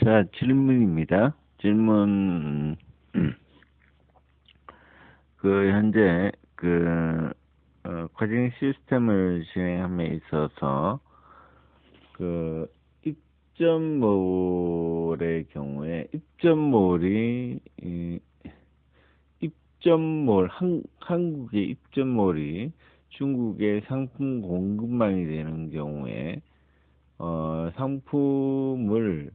자, 질문입니다. 질문, 현재, 커징 시스템을 진행함에 있어서, 그, 입점몰의 경우에, 한국의 입점몰이 중국의 상품 공급망이 되는 경우에, 상품을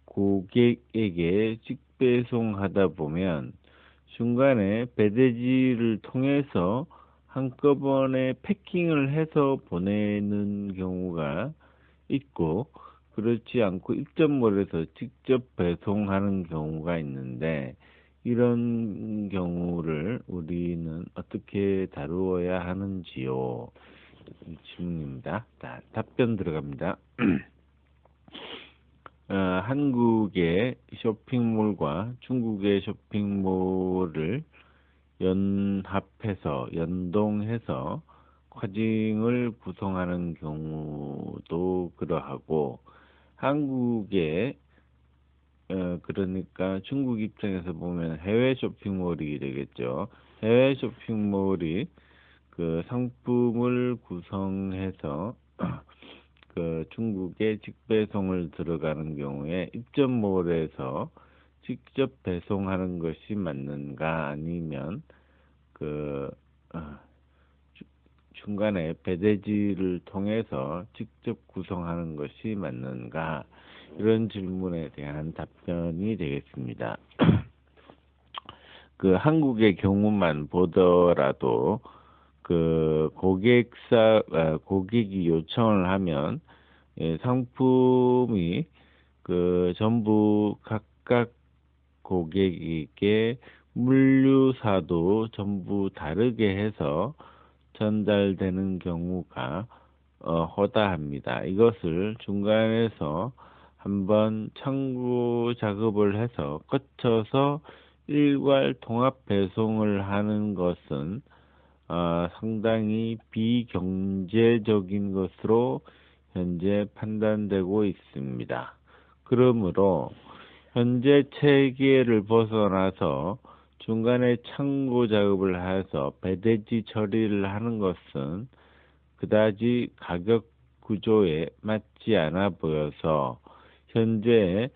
고객에게 직배송하다 보면 중간에 배대지를 통해서 한꺼번에 패킹을 해서 보내는 경우가 있고, 그렇지 않고 입점몰에서 직접 배송하는 경우가 있는데, 이런 경우를 우리는 어떻게 다루어야 하는지요? 이 질문입니다. 자, 답변 들어갑니다. 한국의 쇼핑몰과 중국의 쇼핑몰을 연동해서 커징을 구성하는 경우도 그러하고, 한국의, 그러니까 중국 입장에서 보면 해외 쇼핑몰이 되겠죠. 해외 쇼핑몰이 그 상품을 구성해서 중국에 직배송을 들어가는 경우에 입점몰에서 직접 배송하는 것이 맞는가, 아니면 그 어, 중간에 배대지를 통해서 직접 구성하는 것이 맞는가, 이런 질문에 대한 답변이 되겠습니다. 한국의 경우만 보더라도 고객이 요청을 하면, 상품이 전부 각각 고객에게 물류사도 전부 다르게 해서 전달되는 경우가 허다합니다. 이것을 중간에서 한번 청구 작업을 해서 거쳐서 일괄 통합 배송을 하는 것은 상당히 비경제적인 것으로 현재 판단되고 있습니다. 그러므로 현재 체계를 벗어나서 중간에 창고 작업을 해서 배대지 처리를 하는 것은 그다지 가격 구조에 맞지 않아 보여서, 현재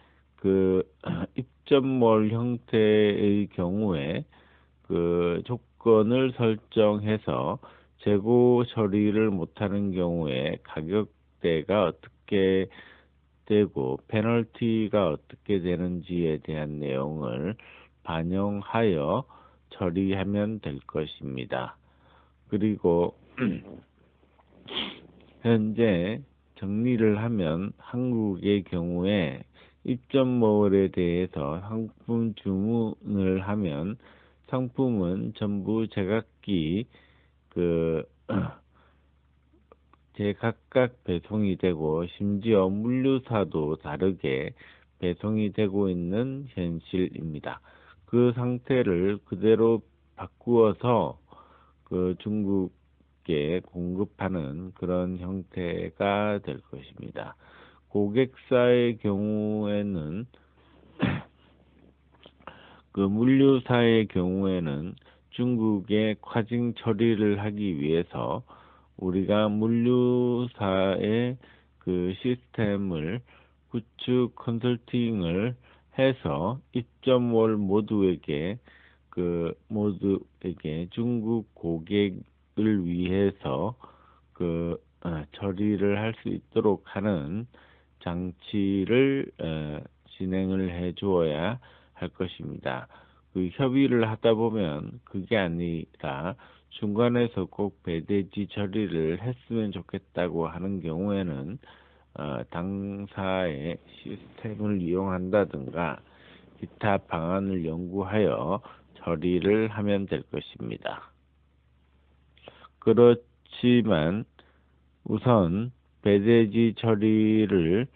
입점몰 형태의 경우에 조건을 설정해서 재고 처리를 못하는 경우에 가격대가 어떻게 되고 페널티가 어떻게 되는지에 대한 내용을 반영하여 처리하면 될 것입니다. 그리고 현재 정리를 하면, 한국의 경우에 입점몰에 대해서 상품 주문을 하면 상품은 전부 제각기 그 제각각 배송이 되고, 심지어 물류사도 다르게 배송이 되고 있는 현실입니다. 그 상태를 그대로 바꾸어서 중국에 공급하는 그런 형태가 될 것입니다. 고객사의 경우에는 물류사의 경우에는 중국에 과징 처리를 하기 위해서 우리가 물류사의 시스템을 구축 컨설팅을 해서 입점월 모두에게 중국 고객을 위해서 처리를 할 수 있도록 하는 장치를 진행을 해 주어야 할 것입니다. 협의를 하다 보면 그게 아니라 중간에서 꼭 배대지 처리를 했으면 좋겠다고 하는 경우에는 당사의 시스템을 이용한다든가 기타 방안을 연구하여 처리를 하면 될 것입니다. 그렇지만 우선 배대지 처리를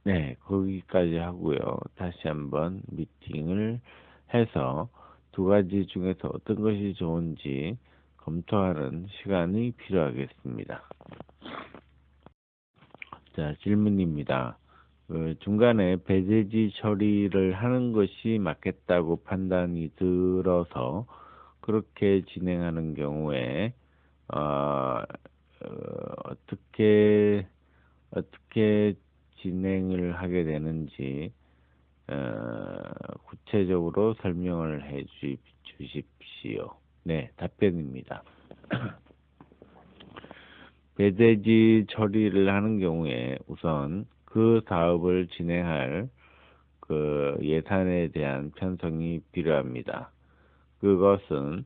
네, 거기까지 하고요. 다시 한번 미팅을 해서 두 가지 중에서 어떤 것이 좋은지 검토하는 시간이 필요하겠습니다. 자, 질문입니다. 중간에 배제지 처리를 하는 것이 맞겠다고 판단이 들어서 그렇게 진행하는 경우에 어떻게 진행을 하게 되는지 구체적으로 설명을 주십시오. 네, 답변입니다. 배대지 처리를 하는 경우에 우선 그 사업을 진행할 그 예산에 대한 편성이 필요합니다. 그것은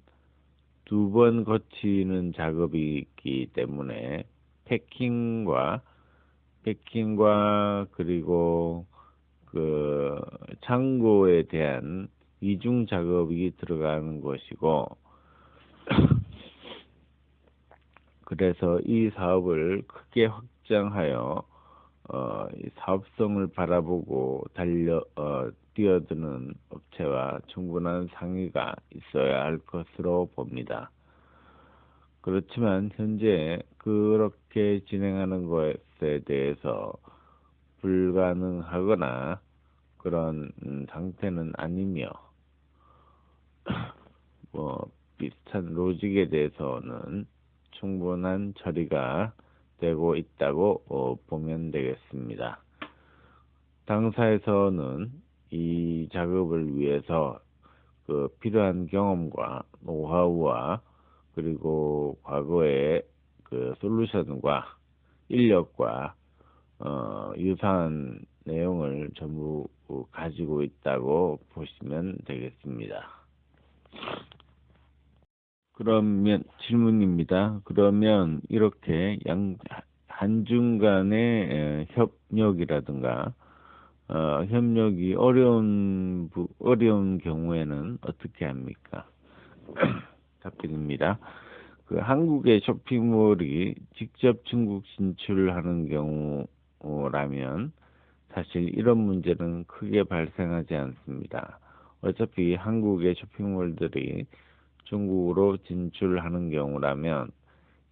2번 거치는 작업이 있기 때문에 패킹과 그리고 그 창고에 대한 이중 작업이 들어가는 것이고 그래서 이 사업을 크게 확장하여 이 사업성을 바라보고 뛰어드는 업체와 충분한 상의가 있어야 할 것으로 봅니다. 그렇지만 현재 그렇게 진행하는 것에 대해서 불가능하거나 그런 상태는 아니며 비슷한 로직에 대해서는 충분한 처리가 되고 있다고 보면 되겠습니다. 당사에서는 이 작업을 위해서 그 필요한 경험과 노하우와 그리고 과거의 그 솔루션과 인력과 유사한 내용을 전부 가지고 있다고 보시면 되겠습니다. 그러면 질문입니다. 그러면 이렇게 한중 간의 협력이라든가 협력이 어려운 경우에는 어떻게 합니까? 답변입니다. 그 한국의 쇼핑몰이 직접 중국 진출하는 경우라면 사실 이런 문제는 크게 발생하지 않습니다. 어차피 한국의 쇼핑몰들이 중국으로 진출하는 경우라면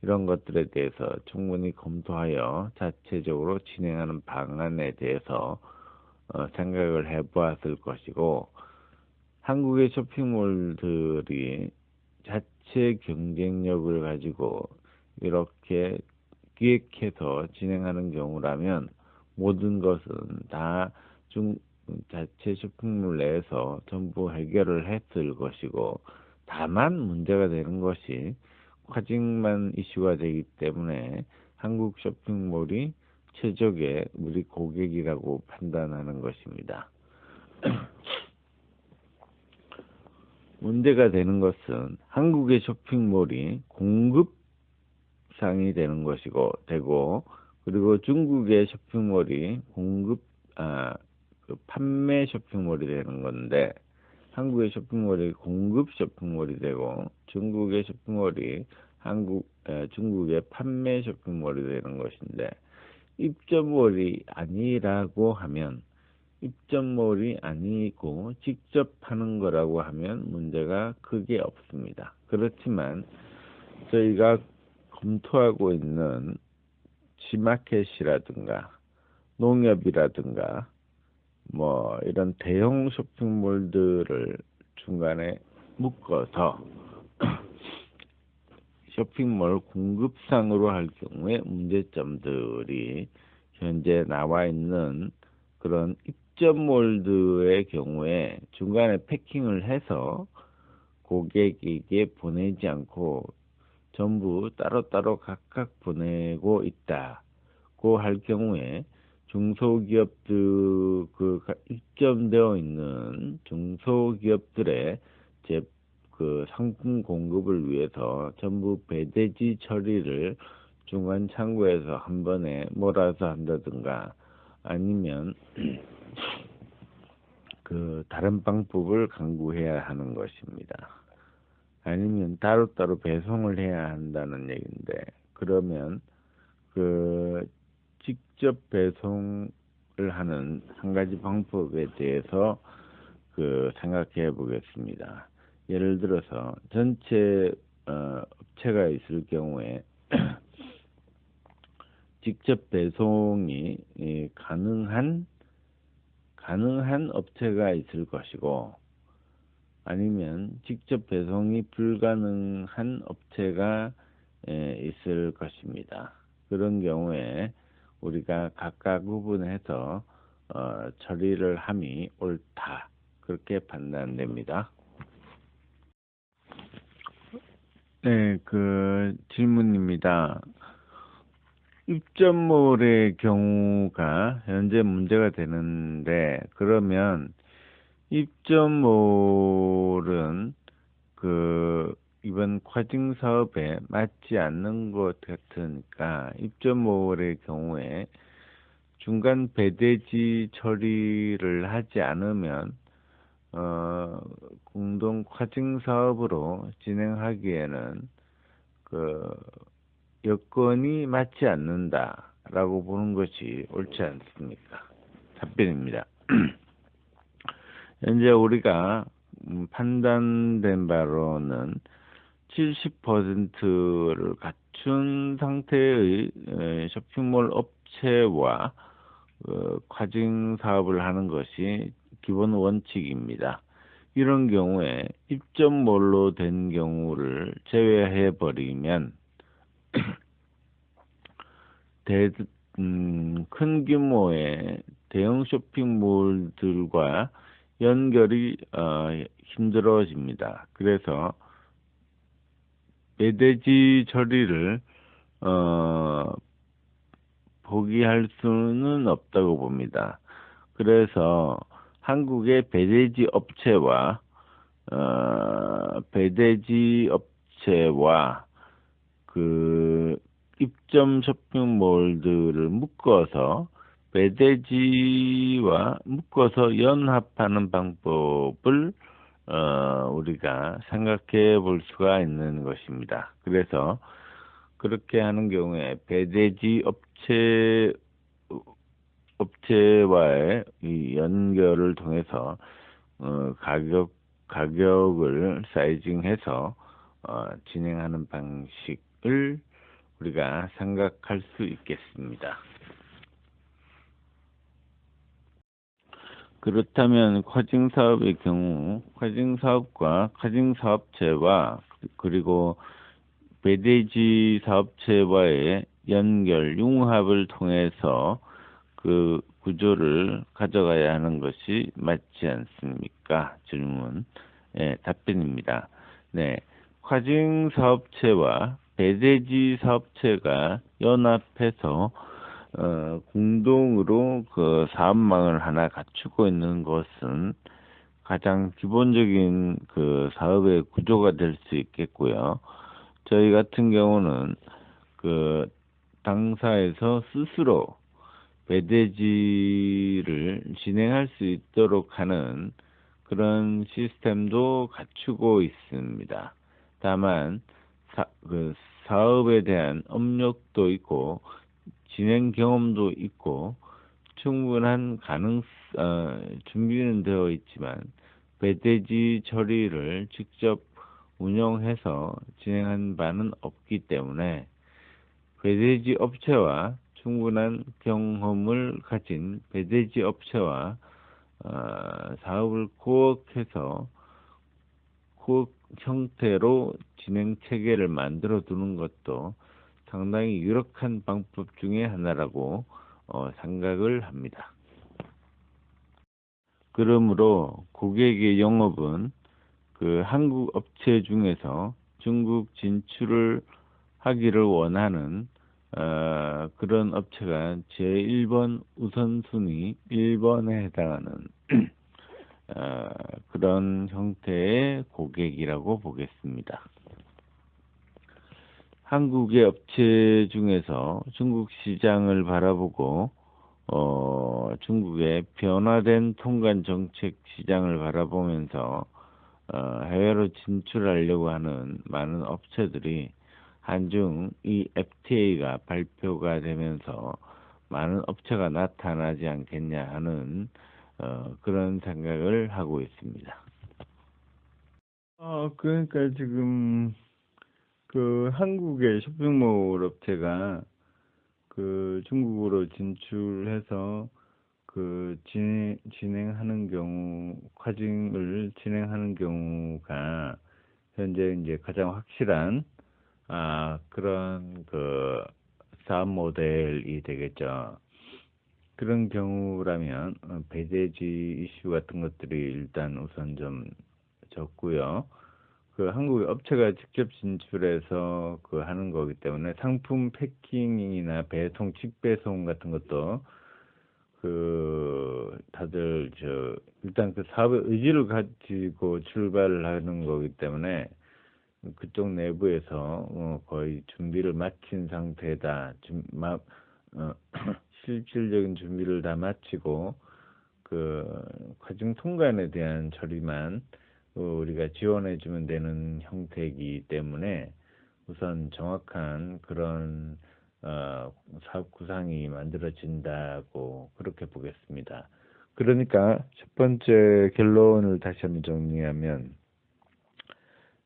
이런 것들에 대해서 충분히 검토하여 자체적으로 진행하는 방안에 대해서 생각을 해보았을 것이고 한국의 쇼핑몰들이 자체 경쟁력을 가지고 이렇게 기획해서 진행하는 경우라면 모든 것은 다 자체 쇼핑몰 내에서 전부 해결을 했을 것이고 다만 문제가 되는 것이 과징만 이슈가 되기 때문에 한국 쇼핑몰이 최적의 우리 고객이라고 판단하는 것입니다. 문제가 되는 것은 한국의 쇼핑몰이 공급상이 되는 것이고 그리고 중국의 쇼핑몰이 판매 쇼핑몰이 되는 건데 한국의 쇼핑몰이 공급 쇼핑몰이 되고 중국의 쇼핑몰이 중국의 판매 쇼핑몰이 되는 것인데 입점몰이 아니라고 하면 입점몰이 아니고 직접 하는 거라고 하면 문제가 크게 없습니다. 그렇지만 저희가 검토하고 있는 G마켓이라든가 농협이라든가 이런 대형 쇼핑몰들을 중간에 묶어서 쇼핑몰 공급상으로 할 경우에 문제점들이 현재 나와 있는 그런 입점몰들의 경우에 중간에 패킹을 해서 고객에게 보내지 않고 전부 따로따로 각각 보내고 있다고 할 경우에 중소기업들 입점되어 있는 중소기업들의 그 상품 공급을 위해서 전부 배대지 처리를 중간 창구에서 한 번에 몰아서 한다든가 아니면 그 다른 방법을 강구해야 하는 것입니다. 아니면 따로따로 배송을 해야 한다는 얘기인데 그러면 그 직접 배송을 하는 한 가지 방법에 대해서 생각해 보겠습니다. 예를 들어서 전체 업체가 있을 경우에 직접 배송이 가능한 업체가 있을 것이고, 아니면 직접 배송이 불가능한 업체가 있을 것입니다. 그런 경우에 우리가 각각 구분해서 처리를 함이 옳다, 그렇게 판단됩니다. 네, 그 질문입니다. 입점몰의 경우가 현재 문제가 되는데, 그러면 입점몰은 이번 과징 사업에 맞지 않는 것 같으니까, 입점몰의 경우에 중간 배대지 처리를 하지 않으면 공동 과징 사업으로 진행하기에는 그 여건이 맞지 않는다라고 보는 것이 옳지 않습니까? 답변입니다. 현재 우리가 판단된 바로는 70%를 갖춘 상태의 쇼핑몰 업체와 과징 사업을 하는 것이 기본 원칙입니다. 이런 경우에 입점몰로 된 경우를 제외해 버리면 큰 규모의 대형 쇼핑몰들과 연결이 힘들어집니다. 그래서 배대지 처리를 포기할 수는 없다고 봅니다. 그래서 한국의 배대지 업체와 그 입점 쇼핑몰들을 배대지와 묶어서 연합하는 방법을 우리가 생각해 볼 수가 있는 것입니다. 그래서 그렇게 하는 경우에 배대지 업체와의 이 연결을 통해서 가격을 사이징해서 진행하는 방식을 우리가 생각할 수 있겠습니다. 그렇다면 과징 사업의 경우 과징 사업과 과징 사업체와 그리고 배대지 사업체와의 연결 융합을 통해서 그 구조를 가져가야 하는 것이 맞지 않습니까? 질문. 네, 답변입니다. 네, 과징 사업체와 배대지 사업체가 연합해서 공동으로 그 사업망을 하나 갖추고 있는 것은 가장 기본적인 그 사업의 구조가 될 수 있겠고요. 저희 같은 경우는 그 당사에서 스스로 배대지를 진행할 수 있도록 하는 그런 시스템도 갖추고 있습니다. 다만 그 사업에 대한 업력도 있고 진행 경험도 있고 충분한 준비는 되어 있지만 배대지 처리를 직접 운영해서 진행한 바는 없기 때문에 배대지 업체와 충분한 경험을 가진 배대지 업체와 사업을 코업해서 코업 형태로 진행 체계를 만들어 두는 것도 상당히 유력한 방법 중에 하나라고 생각을 합니다. 그러므로 고객의 영업은 그 한국 업체 중에서 중국 진출을 하기를 원하는 그런 업체가 제1번 우선순위 1번에 해당하는 그런 형태의 고객이라고 보겠습니다. 한국의 업체 중에서 중국 시장을 바라보고 중국의 변화된 통관 정책 시장을 바라보면서 해외로 진출하려고 하는 많은 업체들이 한중 이 FTA가 발표가 되면서 많은 업체가 나타나지 않겠냐 하는 그런 생각을 하고 있습니다. 그러니까 지금 그 한국의 쇼핑몰 업체가 그 중국으로 진출해서 그 진행하는 경우, 과징을 진행하는 경우가 현재 이제 가장 확실한 그런 그 사업 모델이 되겠죠. 그런 경우라면 배대지 이슈 같은 것들이 일단 우선 좀 적고요. 그 한국 업체가 직접 진출해서 그 하는 거기 때문에 상품 패킹이나 배송, 직배송 같은 것도 그 다들 일단 그 사업의 의지를 가지고 출발을 하는 거기 때문에 그쪽 내부에서 거의 준비를 마친 상태다. 어, 실질적인 준비를 다 마치고 그 과정 통관에 대한 처리만 우리가 지원해 주면 되는 형태이기 때문에 우선 정확한 그런 사업 구상이 만들어진다고 그렇게 보겠습니다. 그러니까 첫 번째 결론을 다시 한번 정리하면,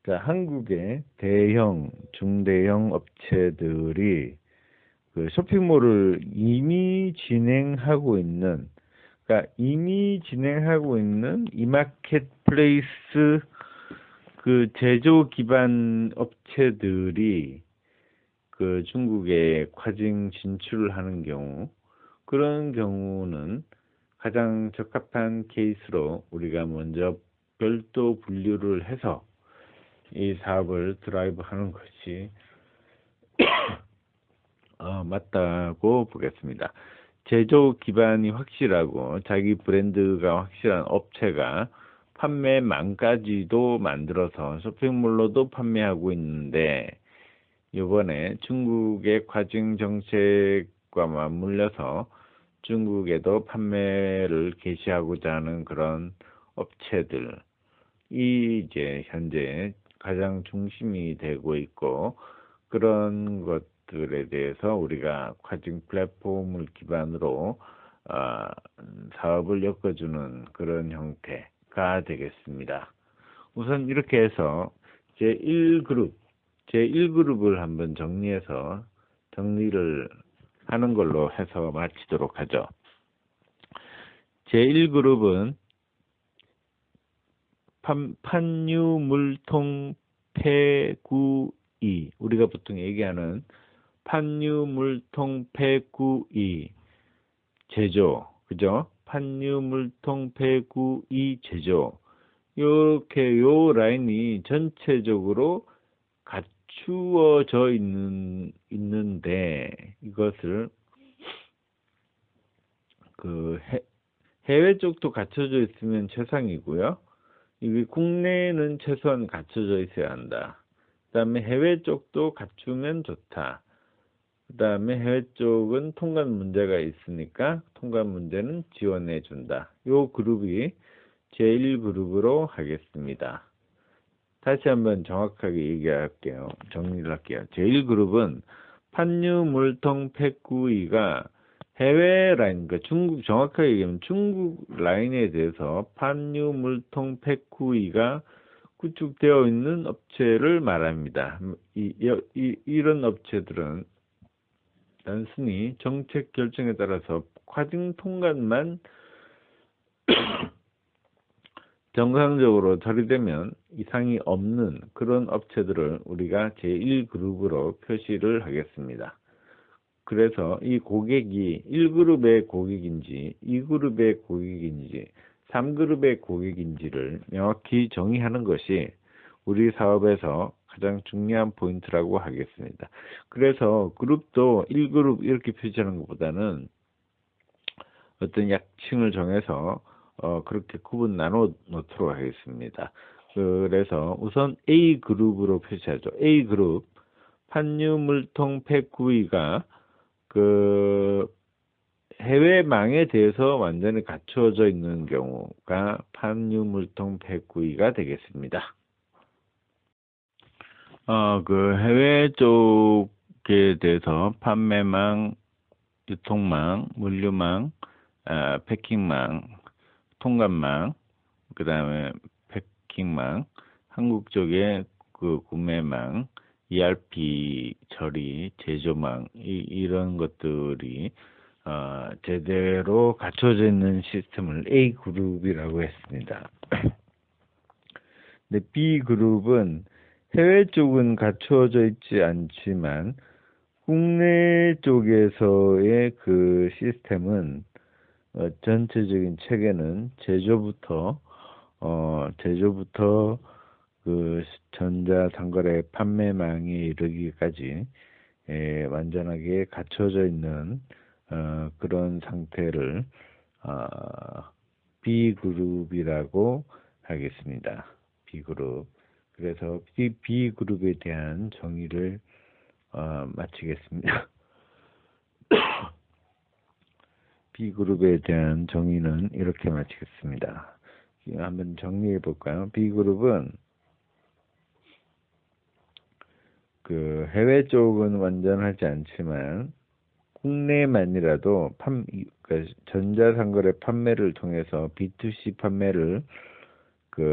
그러니까 한국의 대형, 중대형 업체들이 그 쇼핑몰을 이미 진행하고 있는, 그러니까 이미 진행하고 있는 이마켓플레이스 그 제조 기반 업체들이 그 중국에 과징 진출을 하는 경우, 그런 경우는 가장 적합한 케이스로 우리가 먼저 별도 분류를 해서 이 사업을 드라이브 하는 것이 맞다고 보겠습니다. 제조 기반이 확실하고 자기 브랜드가 확실한 업체가 판매망까지도 만들어서 쇼핑몰로도 판매하고 있는데, 이번에 중국의 과징 정책과 맞물려서 중국에도 판매를 개시하고자 하는 그런 업체들이 이제 현재 가장 중심이 되고 있고, 그런 것들에 대해서 우리가 과징 플랫폼을 기반으로 사업을 엮어주는 그런 형태가 되겠습니다. 우선 이렇게 해서 제1그룹을 한번 정리를 하는 걸로 해서 마치도록 하죠. 제1그룹은 판유물통 폐구이, 우리가 보통 얘기하는 판유물통 폐구이 제조, 그죠? 판유물통 폐구이 제조, 이렇게 요 라인이 전체적으로 갖추어져 있는데, 이것을 그 해외 쪽도 갖춰져 있으면 최상이고요. 이게 국내는 최소한 갖춰져 있어야 한다. 그다음에 해외 쪽도 갖추면 좋다. 그다음에 해외 쪽은 통관 문제가 있으니까 통관 문제는 지원해 준다. 요 그룹이 제1그룹으로 하겠습니다. 다시 한번 정확하게 정리를 할게요. 제1그룹은 판유물통 폐구이가 해외 라인, 그러니까 정확하게 얘기하면 중국 라인에 대해서 판유물통 폐구이가 구축되어 있는 업체를 말합니다. 이런 업체들은 단순히 정책 결정에 따라서 과징 통관만 정상적으로 처리되면 이상이 없는 그런 업체들을 우리가 제1그룹으로 표시를 하겠습니다. 그래서 이 고객이 1그룹의 고객인지 2그룹의 고객인지 3그룹의 고객인지를 명확히 정의하는 것이 우리 사업에서 가장 중요한 포인트라고 하겠습니다. 그래서 그룹도 1그룹 이렇게 표시하는 것보다는 어떤 약칭을 정해서 그렇게 구분 나눠 놓도록 하겠습니다. 그래서 우선 A그룹으로 표시하죠. A그룹, 판유물통 폐구이가 그 해외망에 대해서 완전히 갖추어져 있는 경우가 판유물통 폐구이가 되겠습니다. 그 해외 쪽에 대해서 판매망, 유통망, 물류망, 패킹망, 통관망, 그 다음에 패킹망, 한국 쪽에 그 구매망, ERP 처리, 제조망 이런 것들이 제대로 갖춰져 있는 시스템을 A 그룹이라고 했습니다. 근데 B 그룹은 해외 쪽은 갖춰져 있지 않지만 국내 쪽에서의 그 시스템은 전체적인 체계는 제조부터 그 전자상거래 판매망에 이르기까지 완전하게 갖춰져 있는 그런 상태를 B 그룹이라고 하겠습니다. B 그룹. 그래서 B 그룹에 대한 정의를 마치겠습니다. B 그룹에 대한 정의는 이렇게 마치겠습니다. 한번 정리해 볼까요? B 그룹은 그 해외 쪽은 완전하지 않지만 국내만이라도 그러니까 전자상거래 판매를 통해서 B2C 판매를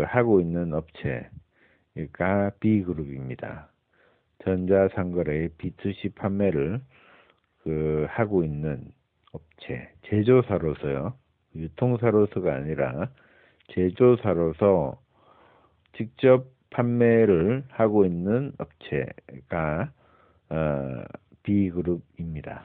하고 있는 업체가 B 그룹입니다. 전자상거래 B2C 판매를 하고 있는 업체, 제조사로서요. 유통사로서가 아니라 제조사로서 직접 판매를 하고 있는 업체가 B그룹입니다.